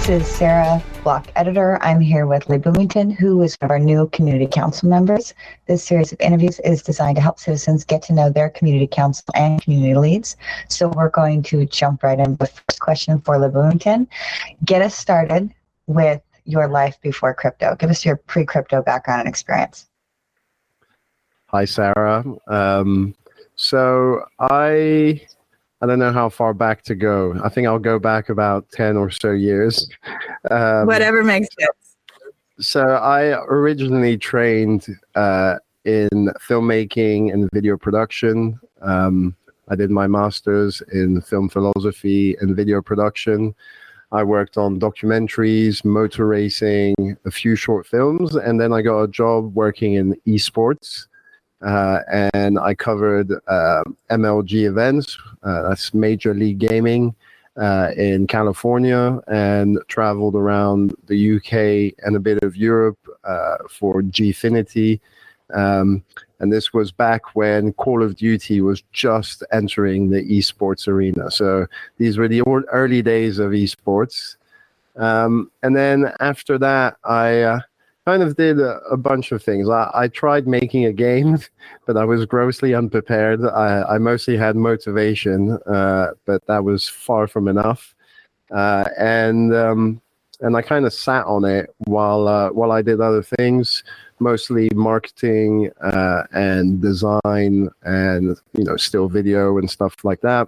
This is Sarah, Block Editor. I'm here with LeBoomington, who is one of our new community council members. This series of interviews is designed to help citizens get to know their community council and community leads. So we're going to jump right in with the first question for LeBoomington. Get us started with your life before crypto. Give us your pre-crypto background and experience. Hi, Sarah. So I don't know how far back to go. I think I'll go back about 10 or so years. Whatever makes sense. So I originally trained in filmmaking and video production. I did my master's in film philosophy and video production. I worked on documentaries, motor racing, a few short films, and then I got a job working in esports. And I covered MLG events, that's Major League Gaming, in California, and traveled around the UK and a bit of Europe for Gfinity. And this was back when Call of Duty was just entering the esports arena. So these were the early days of esports. And then after that, I kind of did a bunch of things. I tried making a game, but I was grossly unprepared. I mostly had motivation, but that was far from enough. And I kind of sat on it while I did other things, mostly marketing and design and still video and stuff like that.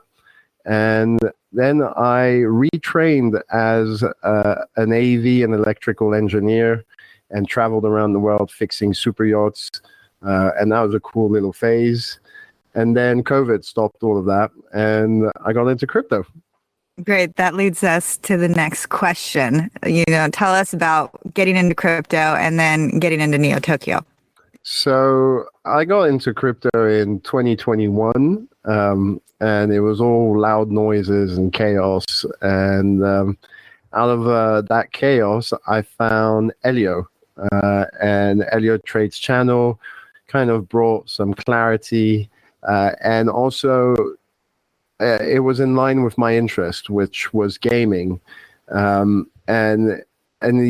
And then I retrained as an AV and electrical engineer, and traveled around the world fixing super yachts. And that was a cool little phase. And then COVID stopped all of that, and I got into crypto. Great. That leads us to the next question. Tell us about getting into crypto and then getting into Neo Tokyo. So I got into crypto in 2021, and it was all loud noises and chaos. And out of that chaos, I found Elio. And Elio Trades channel kind of brought some clarity, and also it was in line with my interest, which was gaming, and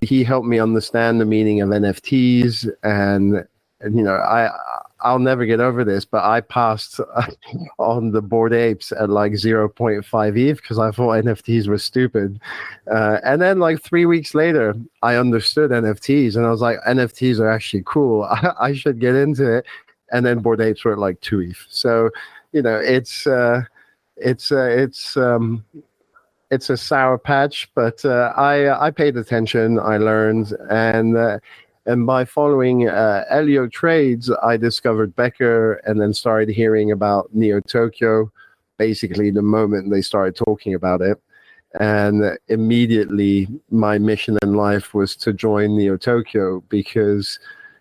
he helped me understand the meaning of NFTs, and I'll never get over this, but I passed on the Bored Apes at like 0.5 ETH because I thought NFTs were stupid. And then like 3 weeks later, I understood NFTs and I was like, NFTs are actually cool. I should get into it. And then Bored Apes were at like 2 ETH. So, it's a sour patch, but I paid attention, I learned, and by following Elio Trades, I discovered Becker and then started hearing about Neo Tokyo, basically the moment they started talking about it. And immediately my mission in life was to join Neo Tokyo because,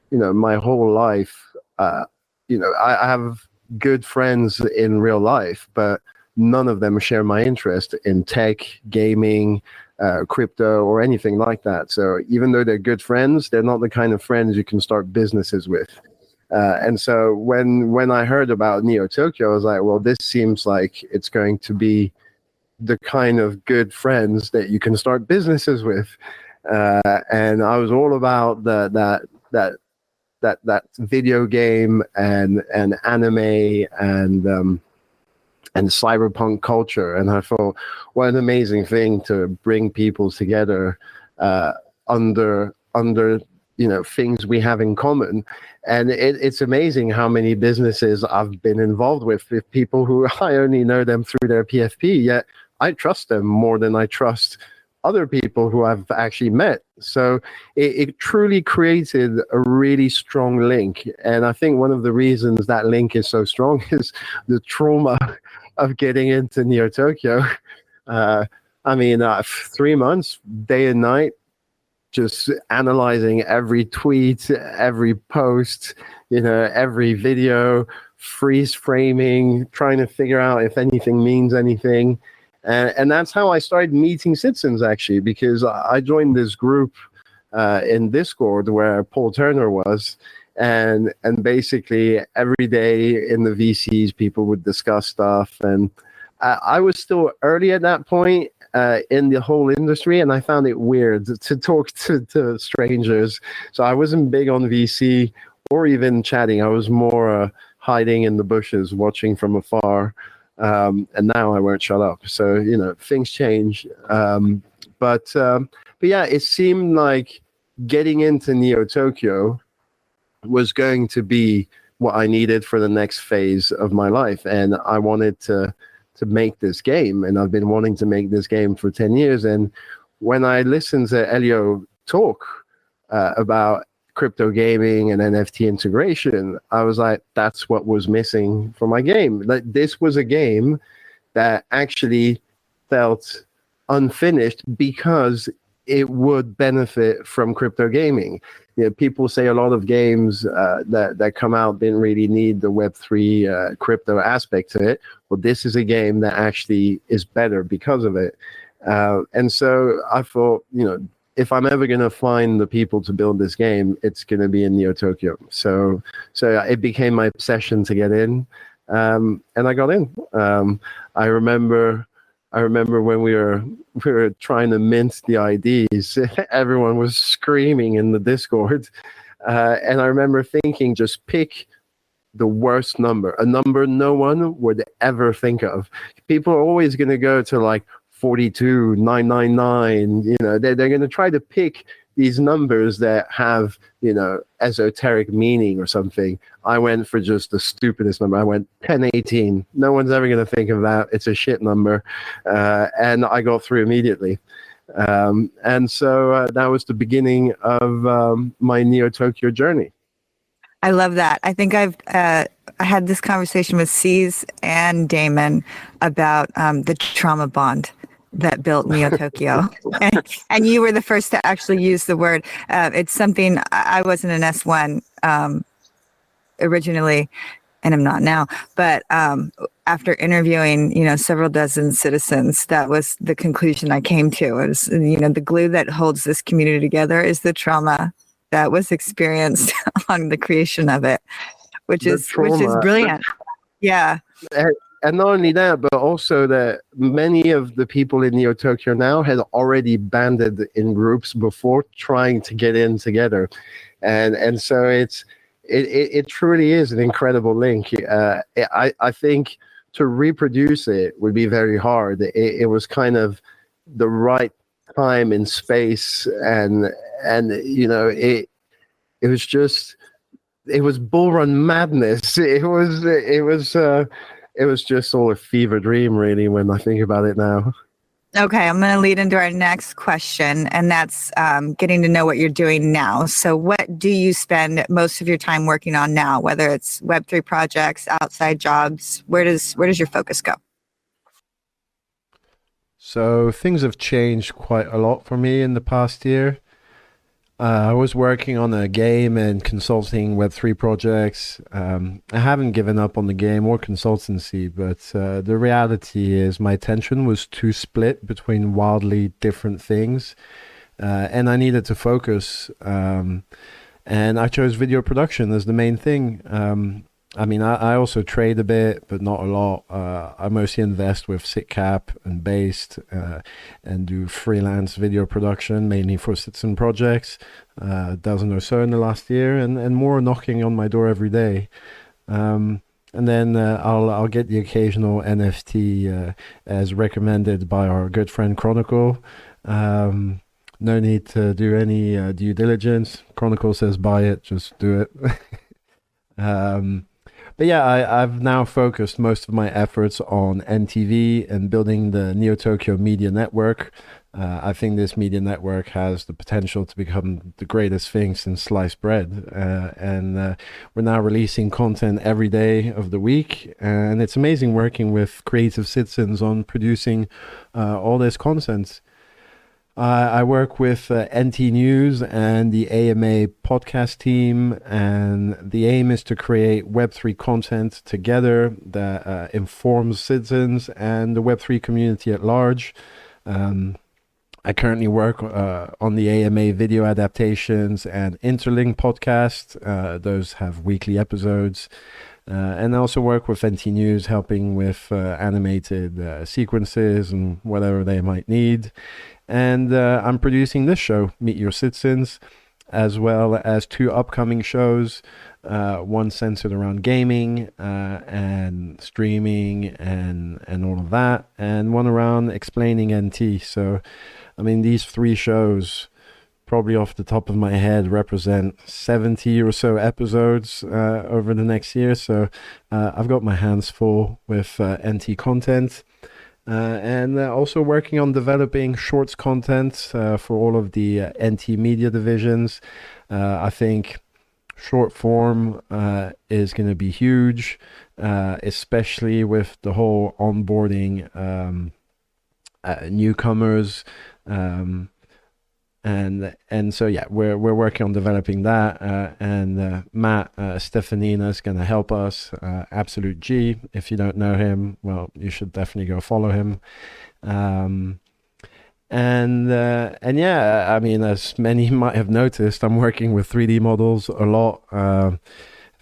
my whole life, I have good friends in real life, but none of them share my interest in tech, gaming, crypto, or anything like that. So even though they're good friends, they're not the kind of friends you can start businesses with. And so when I heard about Neo Tokyo, I was like, well, this seems like it's going to be the kind of good friends that you can start businesses with. And I was all about that video game and anime and cyberpunk culture, and I thought, what an amazing thing to bring people together under things we have in common. And it's amazing how many businesses I've been involved with people who I only know them through their PFP, yet I trust them more than I trust other people who I've actually met. So it truly created a really strong link. And I think one of the reasons that link is so strong is the trauma of getting into Neo Tokyo. 3 months, day and night, just analyzing every tweet, every post, every video, freeze framing, trying to figure out if anything means anything. And that's how I started meeting citizens, actually, because I joined this group in Discord where Paul Turner was. And basically every day in the VCs, people would discuss stuff. And I was still early at that point in the whole industry, and I found it weird to talk to strangers. So I wasn't big on VC or even chatting. I was more hiding in the bushes, watching from afar. And now I won't shut up. So, you know, things change. But yeah, it seemed like getting into Neo Tokyo was going to be what I needed for the next phase of my life. And I wanted to make this game. And I've been wanting to make this game for 10 years. And when I listened to Elio talk about crypto gaming and NFT integration, I was like, that's what was missing for my game. Like, this was a game that actually felt unfinished because it would benefit from crypto gaming. You know, people say a lot of games that come out didn't really need the Web3 crypto aspect to it. Well, this is a game that actually is better because of it. And so I thought, you know, if I'm ever going to find the people to build this game, it's going to be in Neo Tokyo. So it became my obsession to get in, and I got in. I remember when we were trying to mint the IDs, everyone was screaming in the Discord, and I remember thinking, just pick the worst number, a number no one would ever think of. People are always going to go to like 42,999. You know, they're going to try to pick these numbers that have, you know, esoteric meaning or something. I went for just the stupidest number. I went 1018. No one's ever going to think of that. It's a shit number. And I got through immediately. And so that was the beginning of my Neo Tokyo journey. I love that. I think I had this conversation with C's and Damon about the trauma bond that built Neo Tokyo. and you were the first to actually use the word. It's something, I wasn't an S1 originally, and I'm not now, but after interviewing, you know, several dozen citizens, that was the conclusion I came to. It was, you know, the glue that holds this community together is the trauma that was experienced on the creation of it, which is brilliant. Yeah. And not only that, but also that many of the people in Neo Tokyo now had already banded in groups before trying to get in together. And so it truly is an incredible link. I think to reproduce it would be very hard. It was kind of the right time and space, and you know, it was bull run madness. It was just all a fever dream, really, when I think about it now. Okay, I'm going to lead into our next question, and that's getting to know what you're doing now. So what do you spend most of your time working on now, whether it's Web3 projects, outside jobs? Where does your focus go? So things have changed quite a lot for me in the past year. I was working on a game and consulting Web3 projects. I haven't given up on the game or consultancy, but the reality is my attention was too split between wildly different things, and I needed to focus. And I chose video production as the main thing. I mean, I also trade a bit, but not a lot. I mostly invest with SitCap and Based and do freelance video production, mainly for citizen projects, a dozen or so in the last year, and more knocking on my door every day. And then I'll get the occasional NFT as recommended by our good friend Chronicle. No need to do any due diligence. Chronicle says buy it, just do it. But yeah, I've now focused most of my efforts on NTV and building the Neo Tokyo Media Network. I think this media network has the potential to become the greatest thing since sliced bread. And we're now releasing content every day of the week. And it's amazing working with creative citizens on producing all this content. I work with NT News and the AMA podcast team, and the aim is to create Web3 content together that informs citizens and the Web3 community at large. I currently work on the AMA video adaptations and Interlink podcast. Those have weekly episodes. And I also work with NT News, helping with animated sequences and whatever they might need. And I'm producing this show, Meet Your Citizens, as well as 2 upcoming shows, one centered around gaming and streaming and all of that, and one around explaining NT. So, I mean, these 3 shows, probably off the top of my head, represent 70 or so episodes over the next year. So I've got my hands full with NT content. And also working on developing shorts content for all of the NT media divisions. I think short form is going to be huge, especially with the whole onboarding newcomers. And so yeah, we're working on developing that, and Matt Stefanina is going to help us. Absolute G. If you don't know him, well, you should definitely go follow him. And yeah, I mean, as many might have noticed, I'm working with 3D models a lot,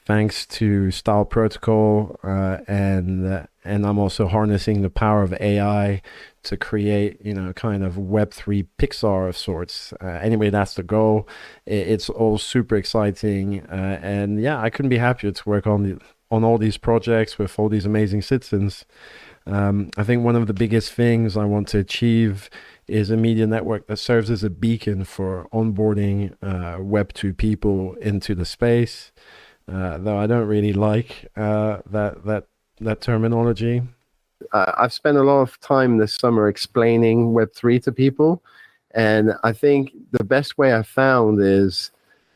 thanks to Style Protocol, and I'm also harnessing the power of AI to create, kind of Web3 Pixar of sorts. Anyway, that's the goal. It's all super exciting, and yeah, I couldn't be happier to work on all these projects with all these amazing citizens. I think one of the biggest things I want to achieve is a media network that serves as a beacon for onboarding Web2 people into the space. Though I don't really like that terminology. I've spent a lot of time this summer explaining Web3 to people, and I think the best way I found is,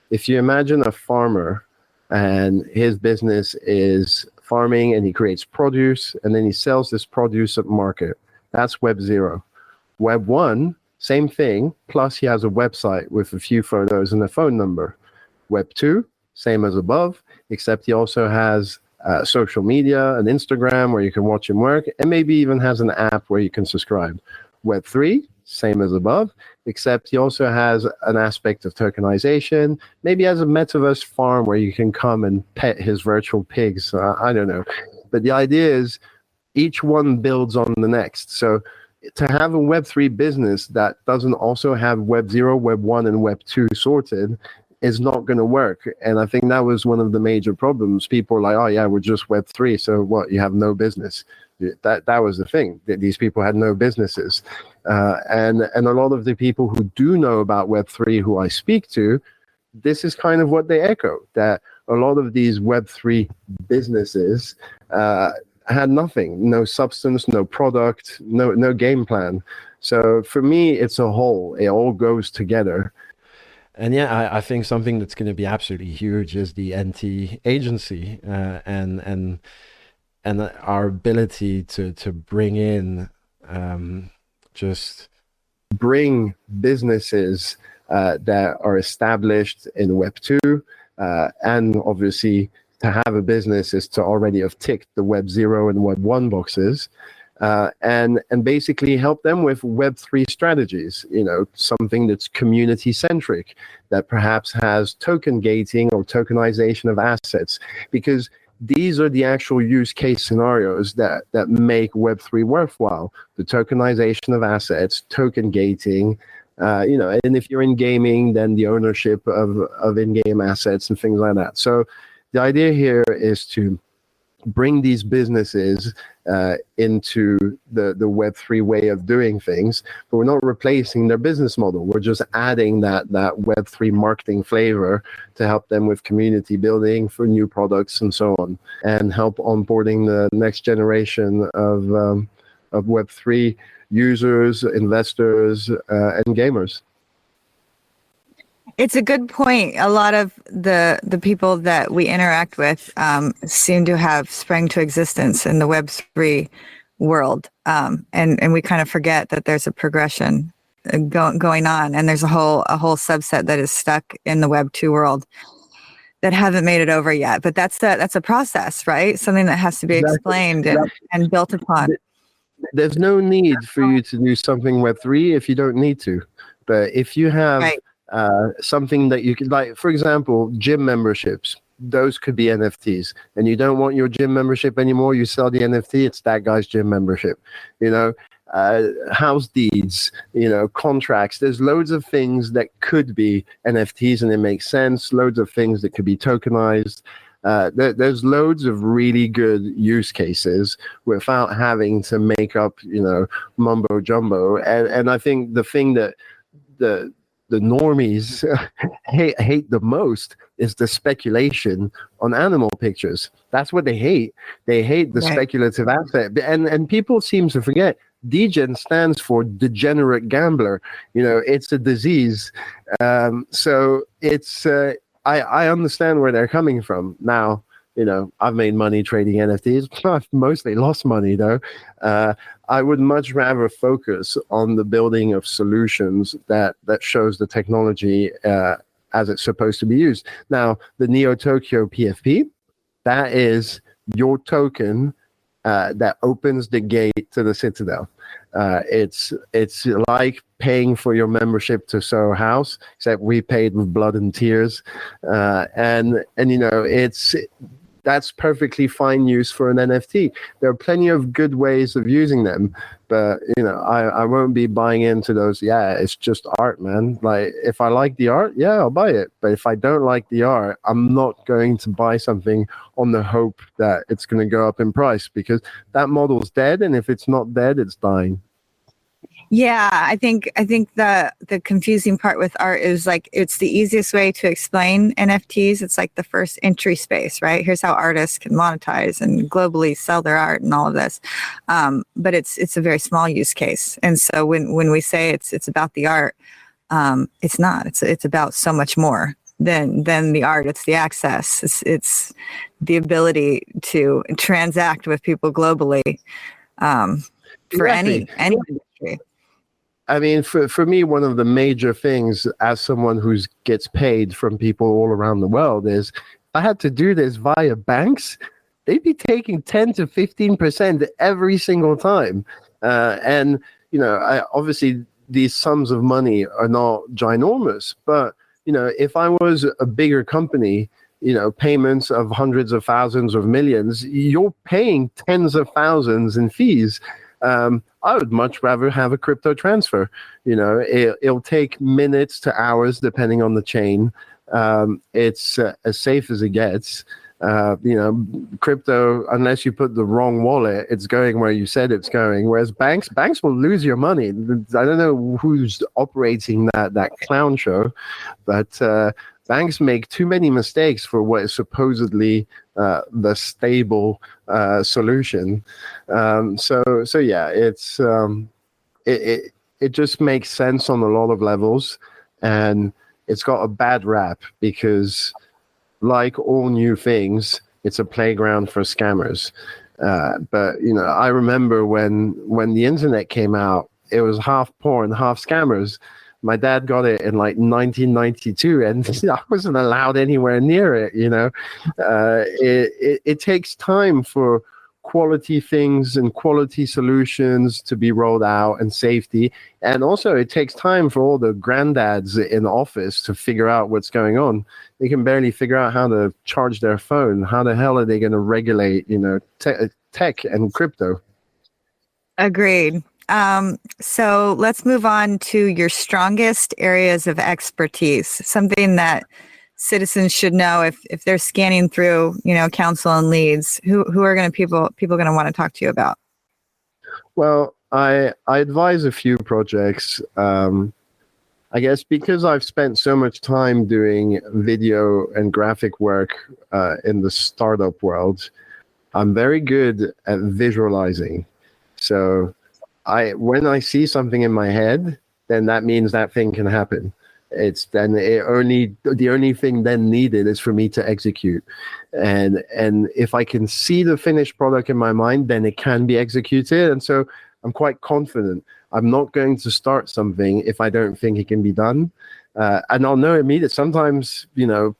if you imagine a farmer and his business is farming and he creates produce and then he sells this produce at market. That's Web 0. Web 1, same thing, plus he has a website with a few photos and a phone number. Web 2, same as above, except he also has social media, an Instagram where you can watch him work, and maybe even has an app where you can subscribe. Web 3, same as above, except he also has an aspect of tokenization, maybe has a metaverse farm where you can come and pet his virtual pigs. I don't know. But the idea is each one builds on the next. So to have a Web3 business that doesn't also have Web 0, Web 1, and Web 2 sorted is not going to work. And I think that was one of the major problems. People are like, oh yeah, we're just Web 3, so what, you have no business? That was the thing, that these people had no businesses. And a lot of the people who do know about Web 3 who I speak to, this is kind of what they echo, that a lot of these Web 3 businesses had nothing, no substance, no product, no game plan. So for me, it's a whole, it all goes together. And yeah, I think something that's going to be absolutely huge is the NT agency, and our ability to bring in bring businesses that are established in Web 2, and obviously to have a business is to already have ticked the Web 0 and Web 1 boxes. And basically help them with Web3 strategies, something that's community centric, that perhaps has token gating or tokenization of assets, because these are the actual use case scenarios that make Web3 worthwhile. The tokenization of assets, token gating, and if you're in gaming, then the ownership of in-game assets and things like that. So the idea here is to bring these businesses into the Web3 way of doing things, but we're not replacing their business model. We're just adding that Web3 marketing flavor to help them with community building for new products and so on, and help onboarding the next generation of Web3 users, investors, and gamers. It's a good point. A lot of the people that we interact with seem to have sprang to existence in the Web3 world, and we kind of forget that there's a progression going on, and there's a whole subset that is stuck in the Web2 world that haven't made it over yet. But that's a process, right? Something that has to be explained and built upon. There's no need for you to do something Web3 if you don't need to, but if you have something that you can, like, for example, gym memberships. those could be NFTs. And you don't want your gym membership anymore, you sell the NFT, it's that guy's gym membership. You know, house deeds, you know, contracts. There's loads of things that could be NFTs and it makes sense. Loads of things that could be tokenized. There's loads of really good use cases without having to make up, you know, mumbo jumbo. And I think the thing that the normies hate the most is the speculation on animal pictures. That's what they hate. They hate the speculative aspect. And people seem to forget DGen stands for degenerate gambler. You know, it's a disease. So it's I understand where they're coming from. Now, you know, I've made money trading NFTs. I've mostly lost money though. I would much rather focus on the building of solutions that shows the technology as it's supposed to be used. Now, the Neo Tokyo PFP, that is your token that opens the gate to the Citadel. It's like paying for your membership to Soho House, except we paid with blood and tears. And you know, that's perfectly fine use for an NFT. There are plenty of good ways of using them, but you know, I won't be buying into those. Yeah, it's just art, man. Like, if I like the art, yeah, I'll buy it. But if I don't like the art, I'm not going to buy something on the hope that it's going to go up in price, because that model's dead, and if it's not dead, it's dying. Yeah, I think the confusing part with art is, like, it's the easiest way to explain NFTs. It's like the first entry space, right? Here's how artists can monetize and globally sell their art and all of this. But it's a very small use case. And so when we say it's about the art, it's not. It's about so much more than the art. It's the access. It's the ability to transact with people globally for any industry. I mean, for me, one of the major things as someone who gets paid from people all around the world is, if I had to do this via banks, they'd be taking 10 to 15% every single time. And, you know, obviously these sums of money are not ginormous, but, you know, if I was a bigger company, you know, payments of hundreds of thousands of millions, you're paying tens of thousands in fees. I would much rather have a crypto transfer. You know, it'll take minutes to hours depending on the chain. It's as safe as it gets. You know, crypto, unless you put the wrong wallet, it's going where you said it's going. Whereas banks will lose your money. I don't know who's operating that clown show, but banks make too many mistakes for what is supposedly the stable solution. So yeah, it just makes sense on a lot of levels, and it's got a bad rap because, like all new things, it's a playground for scammers. But you know, I remember when the internet came out, it was half porn, half scammers. My dad got it in like 1992, and I wasn't allowed anywhere near it. You know, it takes time for quality things and quality solutions to be rolled out, and safety. And also it takes time for all the granddads in the office to figure out what's going on. They can barely figure out how to charge their phone. How the hell are they going to regulate, you know, tech and crypto? Agreed. So let's move on to your strongest areas of expertise, something that citizens should know if they're scanning through, you know, council and leads. Who are going to people going to want to talk to you about? Well, I advise a few projects. I guess because I've spent so much time doing video and graphic work in the startup world, I'm very good at visualizing. So when I see something in my head, then that means that thing can happen. The only thing then needed is for me to execute. And if I can see the finished product in my mind, then it can be executed. And so I'm quite confident. I'm not going to start something if I don't think it can be done. And I'll know immediately. Sometimes, you know,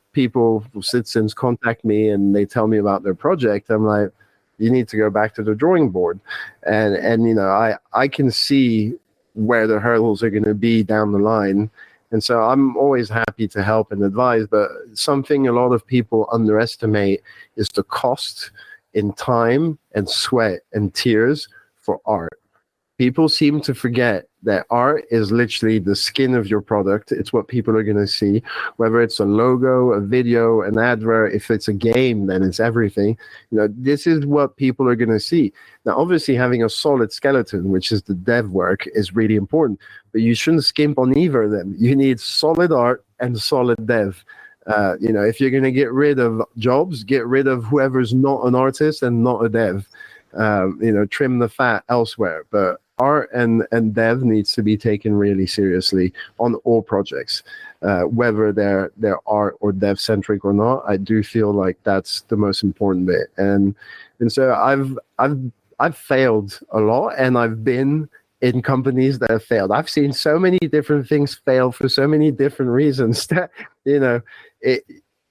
citizens contact me and they tell me about their project. I'm like, you need to go back to the drawing board. And you know, I can see where the hurdles are going to be down the line. And so I'm always happy to help and advise, but something a lot of people underestimate is the cost in time and sweat and tears for art. People seem to forget that art is literally the skin of your product. It's what people are going to see, whether it's a logo, a video, an advert. If it's a game, then it's everything. This is what people are going to see. Now, obviously, having a solid skeleton, which is the dev work, is really important, but you shouldn't skimp on either of them. You need solid art and solid dev. If you're going to get rid of jobs, get rid of whoever's not an artist and not a dev. Trim the fat elsewhere. But art and dev needs to be taken really seriously on all projects, whether they're art or dev centric or not. I do feel like that's the most important bit. And so I've failed a lot, and I've been in companies that have failed. I've seen so many different things fail for so many different reasons that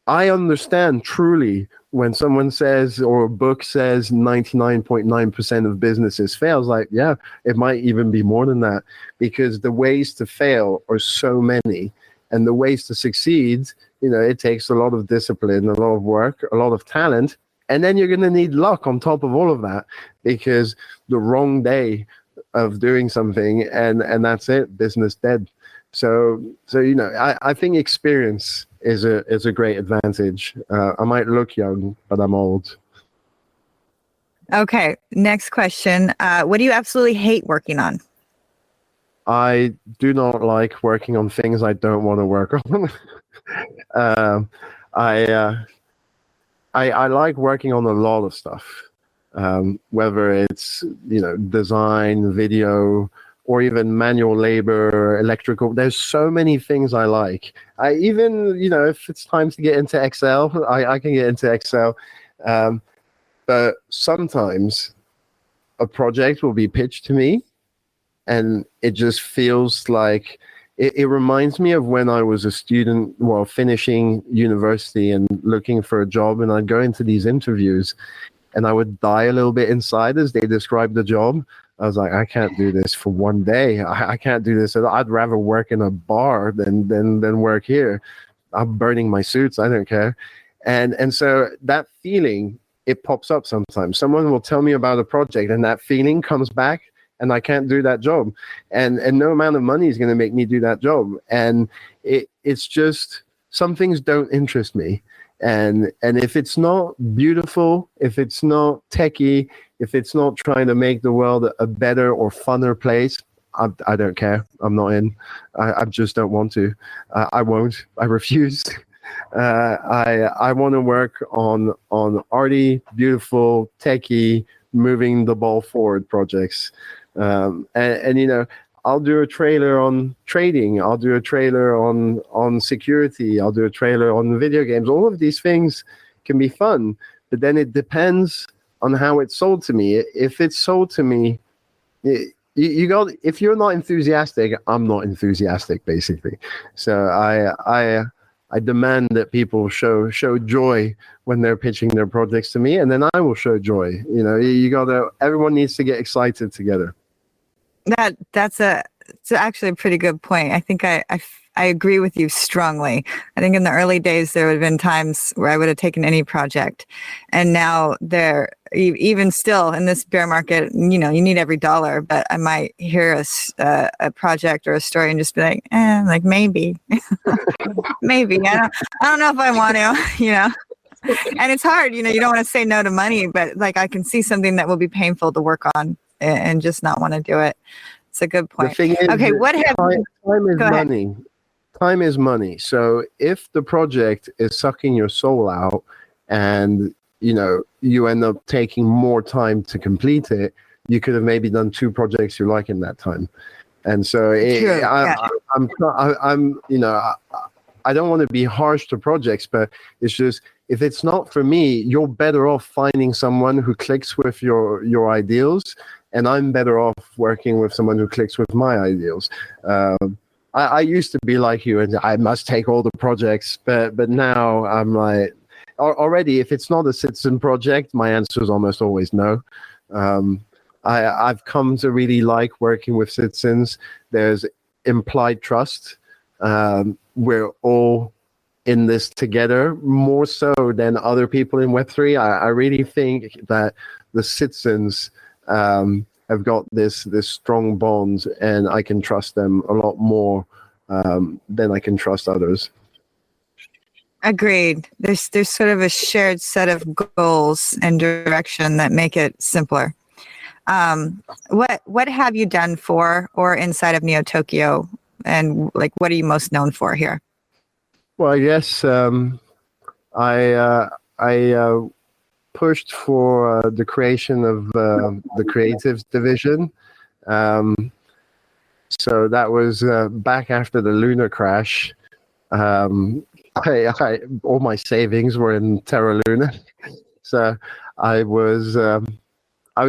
I understand truly when someone says, or a book says 99.9% of businesses fails. Like, yeah, it might even be more than that, because the ways to fail are so many, and the ways to succeed, it takes a lot of discipline, a lot of work, a lot of talent, and then you're going to need luck on top of all of that, because the wrong day of doing something and that's it, business dead. So I think experience is a great advantage. I might look young, but I'm old. Okay, next question. What do you absolutely hate working on? I do not like working on things I don't want to work on. I like working on a lot of stuff, whether it's design, video, or even manual labor, electrical. There's so many things I like. I even, if it's time to get into Excel, I can get into Excel. But sometimes a project will be pitched to me, and it just feels like, it reminds me of when I was a student, finishing university and looking for a job, and I'd go into these interviews, and I would die a little bit inside as they described the job. I was like, I can't do this for one day. I can't do this. I'd rather work in a bar than work here. I'm burning my suits. I don't care. And so that feeling, it pops up sometimes. Someone will tell me about a project, and that feeling comes back, and I can't do that job. And no amount of money is going to make me do that job. And it's just, some things don't interest me. And if it's not beautiful, if it's not techie, if it's not trying to make the world a better or funner place, I don't care. I'm not in. I just don't want to. I won't. I refuse. I want to work on arty, beautiful, techie, moving the ball forward projects. And I'll do a trailer on trading. I'll do a trailer on security. I'll do a trailer on video games. All of these things can be fun, but then it depends on how it's sold to me. If it's sold to me, if you're not enthusiastic, I'm not enthusiastic, basically. So I demand that people show joy when they're pitching their projects to me, and then I will show joy. Everyone needs to get excited together. That's actually a pretty good point. I think I agree with you strongly. I think in the early days there would have been times where I would have taken any project, and now even still in this bear market, you need every dollar. But I might hear a project or a story and just be like, maybe, maybe. I don't know if I want to, And it's hard, you don't want to say no to money, but I can see something that will be painful to work on and just not want to do it. It's a good point. The thing is, okay, what have time is money. Time is money. So if the project is sucking your soul out, and you end up taking more time to complete it, you could have maybe done 2 projects you like in that time. And so I don't want to be harsh to projects, but it's just, if it's not for me, you're better off finding someone who clicks with your ideals, and I'm better off working with someone who clicks with my ideals. I used to be like you, and I must take all the projects, but now I'm like, already, if it's not a citizen project, my answer is almost always no. I've come to really like working with citizens. There's implied trust. we're all in this together, more so than other people in Web3. I really think that the citizens have got this strong bond, and I can trust them a lot more than I can trust others. Agreed. There's sort of a shared set of goals and direction that make it simpler. What have you done for or inside of Neo Tokyo, and like what are you most known for here? Well, I guess I pushed for the creation of the creatives division. So that was back after the lunar crash. All my savings were in Terra Luna, so I was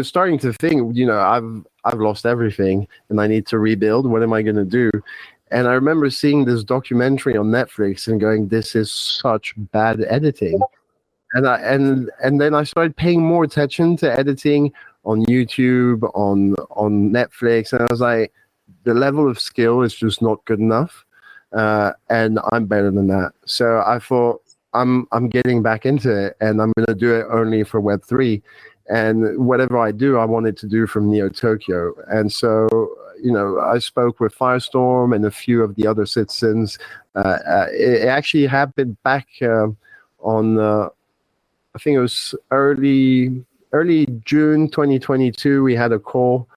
starting to think, I've lost everything and I need to rebuild. What am I going to do? And I remember seeing this documentary on Netflix and going, "This is such bad editing." And then I started paying more attention to editing on YouTube, on Netflix, and I was like, the level of skill is just not good enough, and I'm better than that. So I thought, I'm getting back into it, and I'm going to do it only for Web3. And whatever I do, I wanted to do from Neo Tokyo. And so, I spoke with Firestorm and a few of the other citizens. It actually happened back on, I think it was early June 2022. We had a call,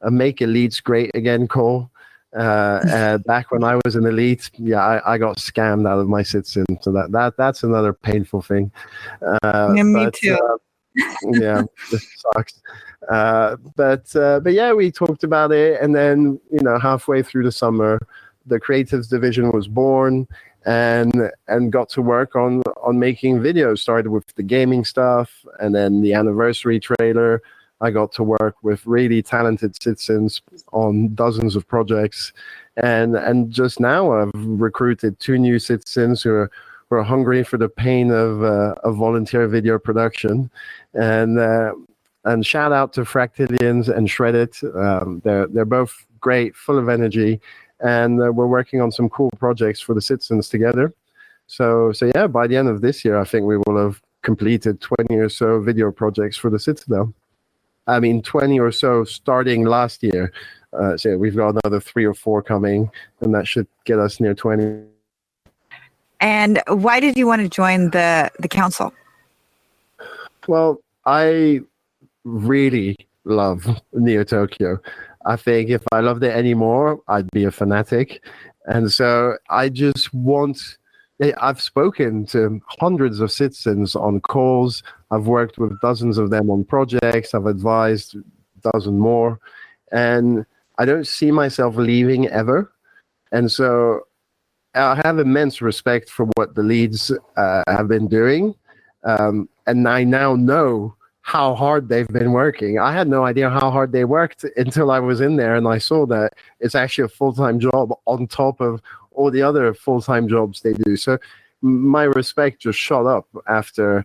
a Make Elites Great Again call. Back when I was an elite, I got scammed out of my citizen. So that's another painful thing. Me too. Yeah, this sucks. But yeah, we talked about it, and then halfway through the summer, the creatives division was born, and got to work on making videos. Started with the gaming stuff, and then the anniversary trailer. I got to work with really talented citizens on dozens of projects, and just now I've recruited 2 new citizens who are hungry for the pain of volunteer video production, and shout out to Fractilians and Shreddit. They're both great, full of energy, and we're working on some cool projects for the citizens together. So yeah, by the end of this year, I think we will have completed 20 or so video projects for the Citadel. I mean, 20 or so starting last year. So we've got another 3 or 4 coming, and that should get us near 20. And why did you want to join the council? Well, I really love Neo Tokyo. I think if I loved it anymore, I'd be a fanatic. And so I just I've spoken to hundreds of citizens on calls. I've worked with dozens of them on projects. I've advised a dozen more. And I don't see myself leaving ever. And so I have immense respect for what the leads have been doing. And I now know how hard they've been working. I had no idea how hard they worked until I was in there and I saw that it's actually a full-time job on top of all the other full-time jobs they do. So my respect just shot up after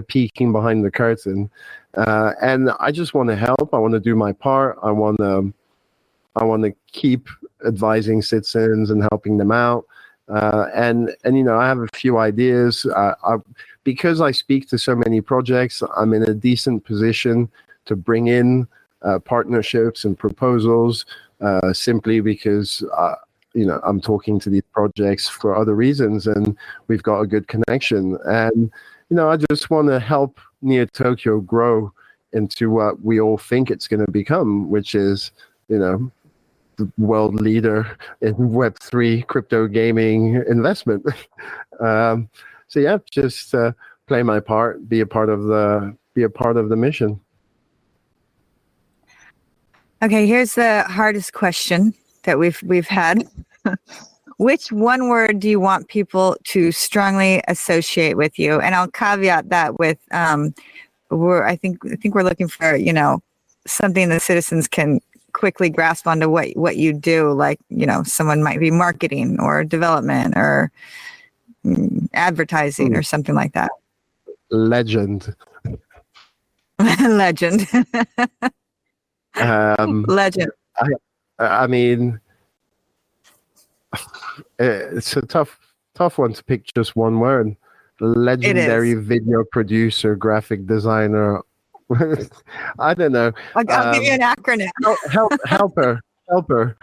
peeking behind the curtain. And I just want to help. I want to do my part. I want to keep advising citizens and helping them out. And I have a few ideas. Because I speak to so many projects, I'm in a decent position to bring in partnerships and proposals, simply because I'm talking to these projects for other reasons, and we've got a good connection. And I just want to help Neo Tokyo grow into what we all think it's going to become, which is the world leader in Web3 crypto gaming investment. So yeah, just play my part, be a part of the mission. Okay, here's the hardest question that we've had. Which one word do you want people to strongly associate with you? And I'll caveat that with I think we're looking for something the citizens can quickly grasp onto what you do. Like someone might be marketing or development or advertising or something like that. Legend. Legend. Legend. I mean, it's a tough one to pick just one word. Legendary video producer, graphic designer. I don't know. I'll give you an acronym. Helper.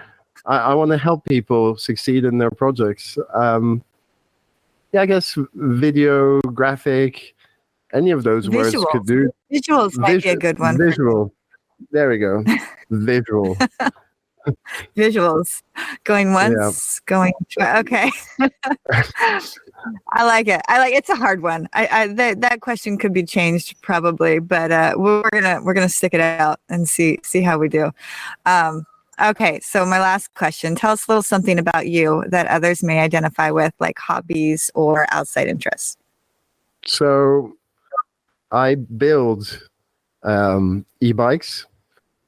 I want to help people succeed in their projects. Yeah, I guess video, graphic, any of those words could do. Visuals might be a good one. Visual. There we go. Visual. Visuals. Going once, going twice. Okay. I like it. It's a hard one. That question could be changed probably, but we're gonna stick it out and see how we do. Okay, so my last question. Tell us a little something about you that others may identify with, like hobbies or outside interests. So I build e-bikes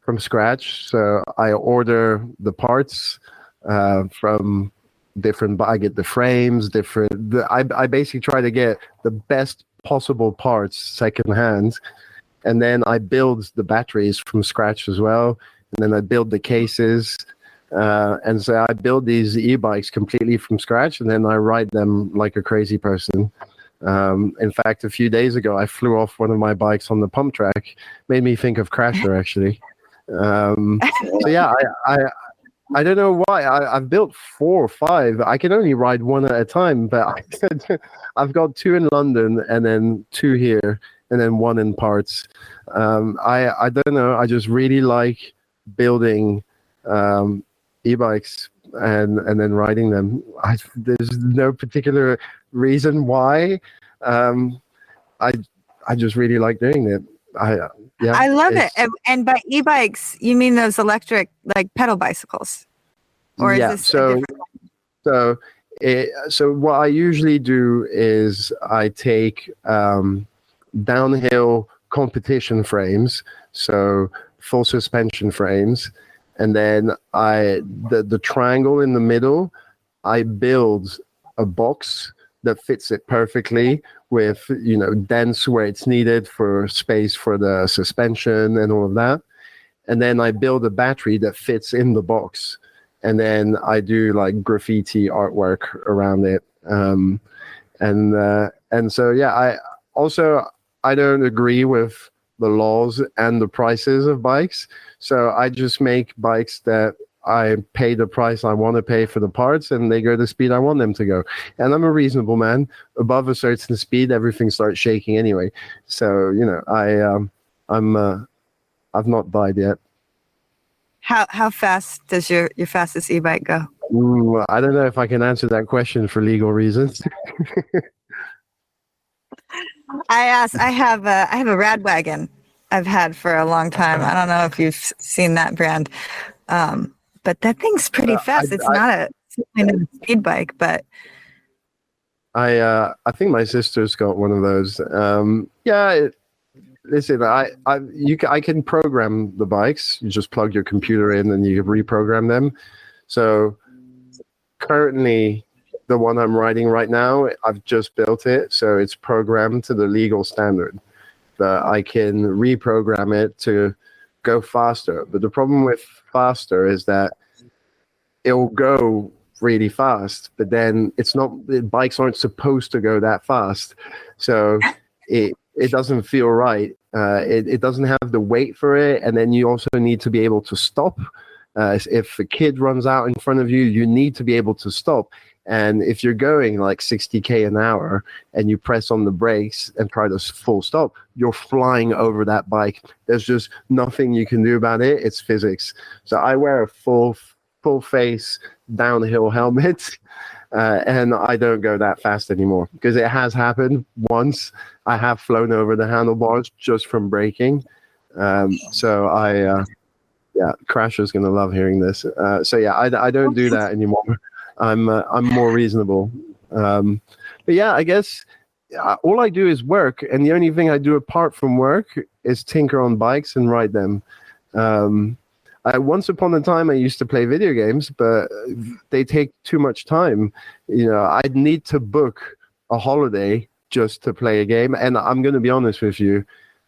from scratch. So I order the parts from different, I get the frames, I basically try to get the best possible parts secondhand. And then I build the batteries from scratch as well. And then I build the cases. And so I build these e-bikes completely from scratch, and then I ride them like a crazy person. In fact, a few days ago, I flew off one of my bikes on the pump track. Made me think of Crasher, actually. So yeah, I don't know why. I've built 4 or 5. I can only ride one at a time, but I've got 2 in London and then 2 here and then 1 in parts. I don't know. I just really like building e-bikes and then riding them. There's no particular reason why. I just really like doing it. I love it. And by e-bikes, you mean those electric, like pedal bicycles, or is this so what I usually do is I take downhill competition frames, so full suspension frames, and then the triangle in the middle, I build a box that fits it perfectly with, dents where it's needed for space for the suspension and all of that. And then I build a battery that fits in the box. And then I do like graffiti artwork around it. And so, yeah, I don't agree with the laws and the prices of bikes. So I just make bikes that I pay the price I want to pay for the parts, and they go the speed I want them to go. And I'm a reasonable man. Above a certain speed, everything starts shaking anyway. So, I've not died yet. How fast does your fastest e-bike go? I don't know if I can answer that question for legal reasons. I have a rad wagon I've had for a long time. I don't know if you've seen that brand. But that thing's pretty fast. It's not a speed bike, but I think my sister's got one of those. Listen, I can program the bikes. You just plug your computer in and you reprogram them. So currently, the one I'm riding right now, I've just built it, so it's programmed to the legal standard. But I can reprogram it to go faster. But the problem with faster is that it'll go really fast, but then bikes aren't supposed to go that fast. So it doesn't feel right. It doesn't have the weight for it. And then you also need to be able to stop. If a kid runs out in front of you, you need to be able to stop. And if you're going like 60k an hour and you press on the brakes and try to full stop, you're flying over that bike. There's just nothing you can do about it. It's physics. So I wear a full face downhill helmet, and I don't go that fast anymore because it has happened once. I have flown over the handlebars just from braking. Crasher's gonna love hearing this. I don't do that anymore. I'm more reasonable. But yeah, I guess all I do is work, and the only thing I do apart from work is tinker on bikes and ride them. Once upon a time, I used to play video games, but they take too much time. I'd need to book a holiday just to play a game. And I'm going to be honest with you,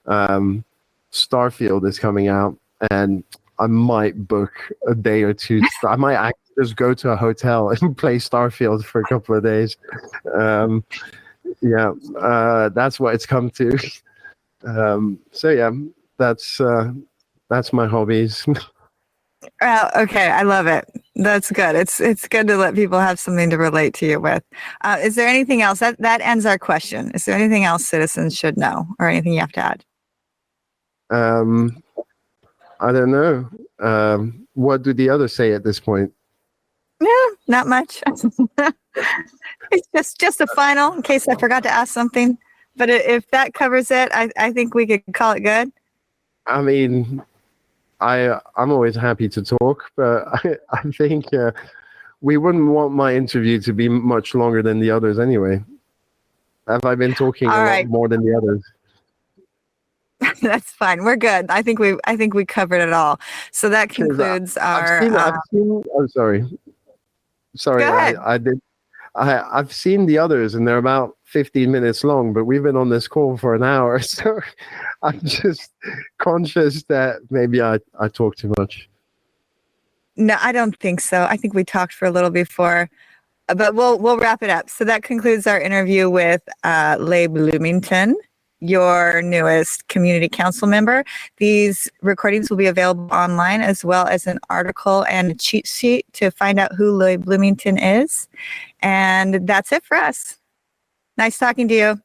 Starfield is coming out, and I might book a day or two. I might just go to a hotel and play Starfield for a couple of days. Yeah, that's what it's come to. So yeah, that's my hobbies. Okay, I love it. That's good. It's good to let people have something to relate to you with. Is there anything else that ends our question? Is there anything else citizens should know, or anything you have to add? I don't know. What do the others say at this point? No, not much. It's just a final, in case I forgot to ask something. But if that covers it, I think we could call it good. I mean, I'm always happy to talk, but I think we wouldn't want my interview to be much longer than the others anyway. Have I been talking a lot more than the others? That's fine. We're good. I think we covered it all. So that concludes our. I've seen. Oh, sorry. Go ahead. I've seen the others, and they're about 15 minutes long. But we've been on this call for an hour, so I'm just conscious that maybe I talk too much. No, I don't think so. I think we talked for a little before, but we'll wrap it up. So that concludes our interview with LeBoomington, your newest community council member. These recordings will be available online, as well as an article and a cheat sheet to find out who LeBoomington is. And that's it for us. Nice talking to you.